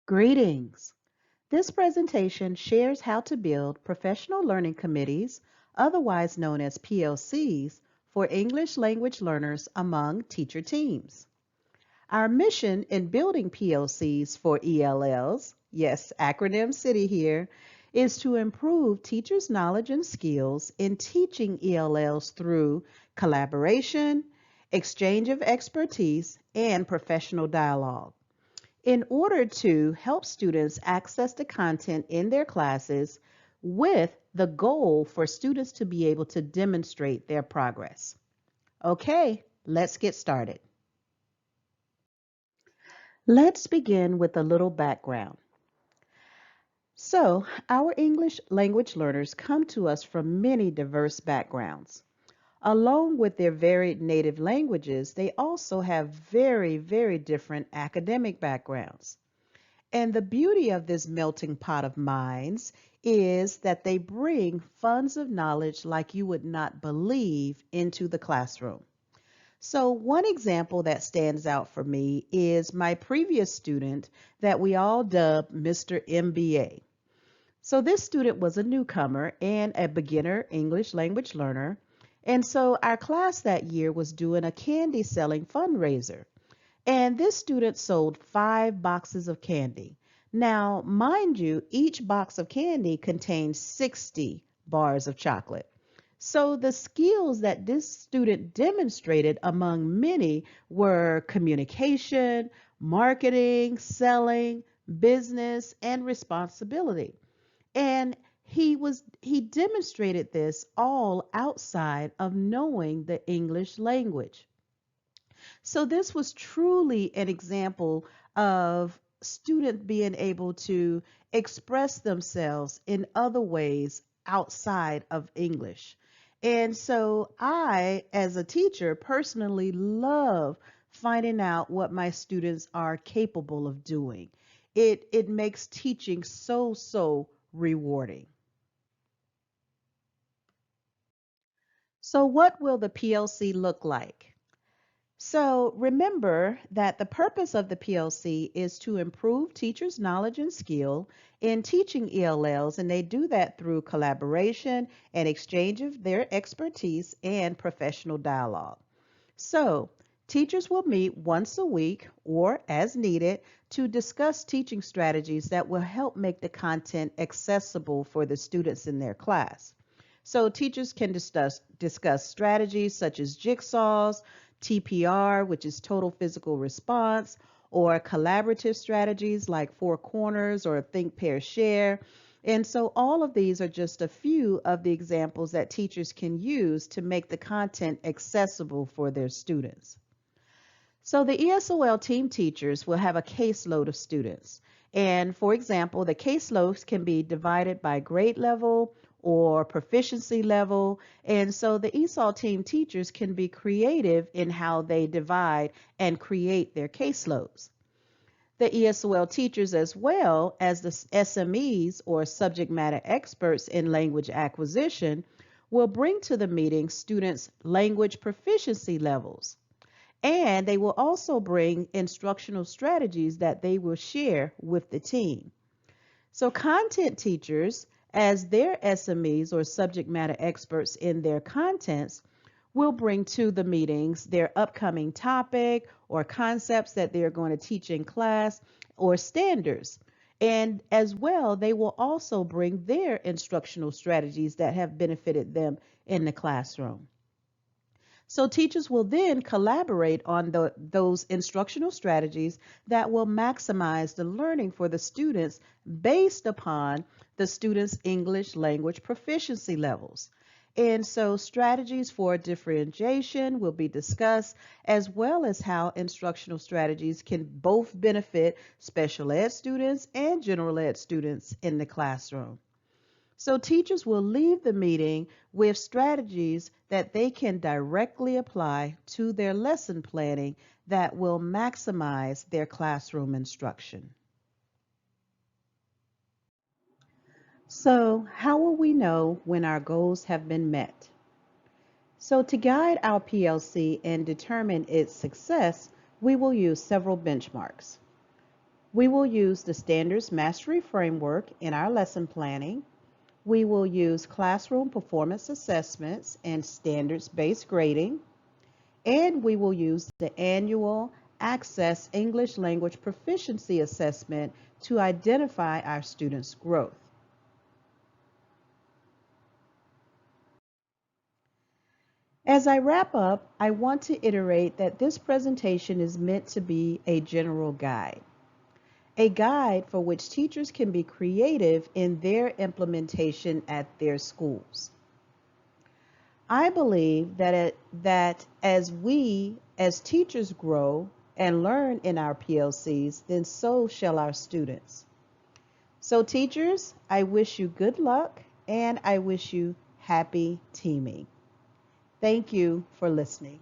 Greetings. This presentation shares how to build professional learning committees, otherwise known as PLCs, for English language learners among teacher teams. Our mission in building PLCs for ELLs, yes, acronym city here, is to improve teachers' knowledge and skills in teaching ELLs through collaboration, exchange of expertise, and professional dialogue. In order to help students access the content in their classes with the goal for students to be able to demonstrate their progress. Okay, let's get started. Let's begin with a little background. So, our English language learners come to us from many diverse backgrounds. Along with their varied native languages, they also have very different academic backgrounds. And the beauty of this melting pot of minds is that they bring funds of knowledge like you would not believe into the classroom. So one example that stands out for me is my previous student that we all dubbed Mr. MBA. So this student was a newcomer and a beginner English language learner. And so our class that year was doing a candy selling fundraiser. And this student sold 5 boxes of candy. Now, mind you, each box of candy contains 60 bars of chocolate. So the skills that this student demonstrated among many were communication, marketing, selling, business, and responsibility. And he demonstrated this all outside of knowing the English language. So this was truly an example of students being able to express themselves in other ways outside of English. And so I, as a teacher, personally love finding out what my students are capable of doing. It makes teaching so rewarding. So what will the PLC look like? So remember that the purpose of the PLC is to improve teachers' knowledge and skill in teaching ELLs, and they do that through collaboration and exchange of their expertise and professional dialogue. So teachers will meet once a week or as needed to discuss teaching strategies that will help make the content accessible for the students in their class. So teachers can discuss strategies such as jigsaws, TPR, which is total physical response, or collaborative strategies like four corners or think, pair, share. And so all of these are just a few of the examples that teachers can use to make the content accessible for their students. So the ESOL team teachers will have a caseload of students. And for example, the caseloads can be divided by grade level or proficiency level. And so the ESOL team teachers can be creative in how they divide and create their caseloads. The ESOL teachers, as well as the SMEs or subject matter experts in language acquisition, will bring to the meeting students' language proficiency levels. And they will also bring instructional strategies that they will share with the team. So content teachers, as their SMEs or subject matter experts in their contents, will bring to the meetings their upcoming topic or concepts that they're going to teach in class or standards. And as well, they will also bring their instructional strategies that have benefited them in the classroom. So teachers will then collaborate on those instructional strategies that will maximize the learning for the students based upon the students' English language proficiency levels. And so strategies for differentiation will be discussed, as well as how instructional strategies can both benefit special ed students and general ed students in the classroom. So teachers will leave the meeting with strategies that they can directly apply to their lesson planning that will maximize their classroom instruction. So how will we know when our goals have been met? So to guide our PLC and determine its success, we will use several benchmarks. We will use the Standards Mastery Framework in our lesson planning. We will use classroom performance assessments and standards-based grading. And we will use the annual Access English Language Proficiency Assessment to identify our students' growth. As I wrap up, I want to iterate that this presentation is meant to be a general guide, a guide for which teachers can be creative in their implementation at their schools. I believe that as we, as teachers, grow and learn in our PLCs, then so shall our students. So teachers, I wish you good luck and I wish you happy teaming. Thank you for listening.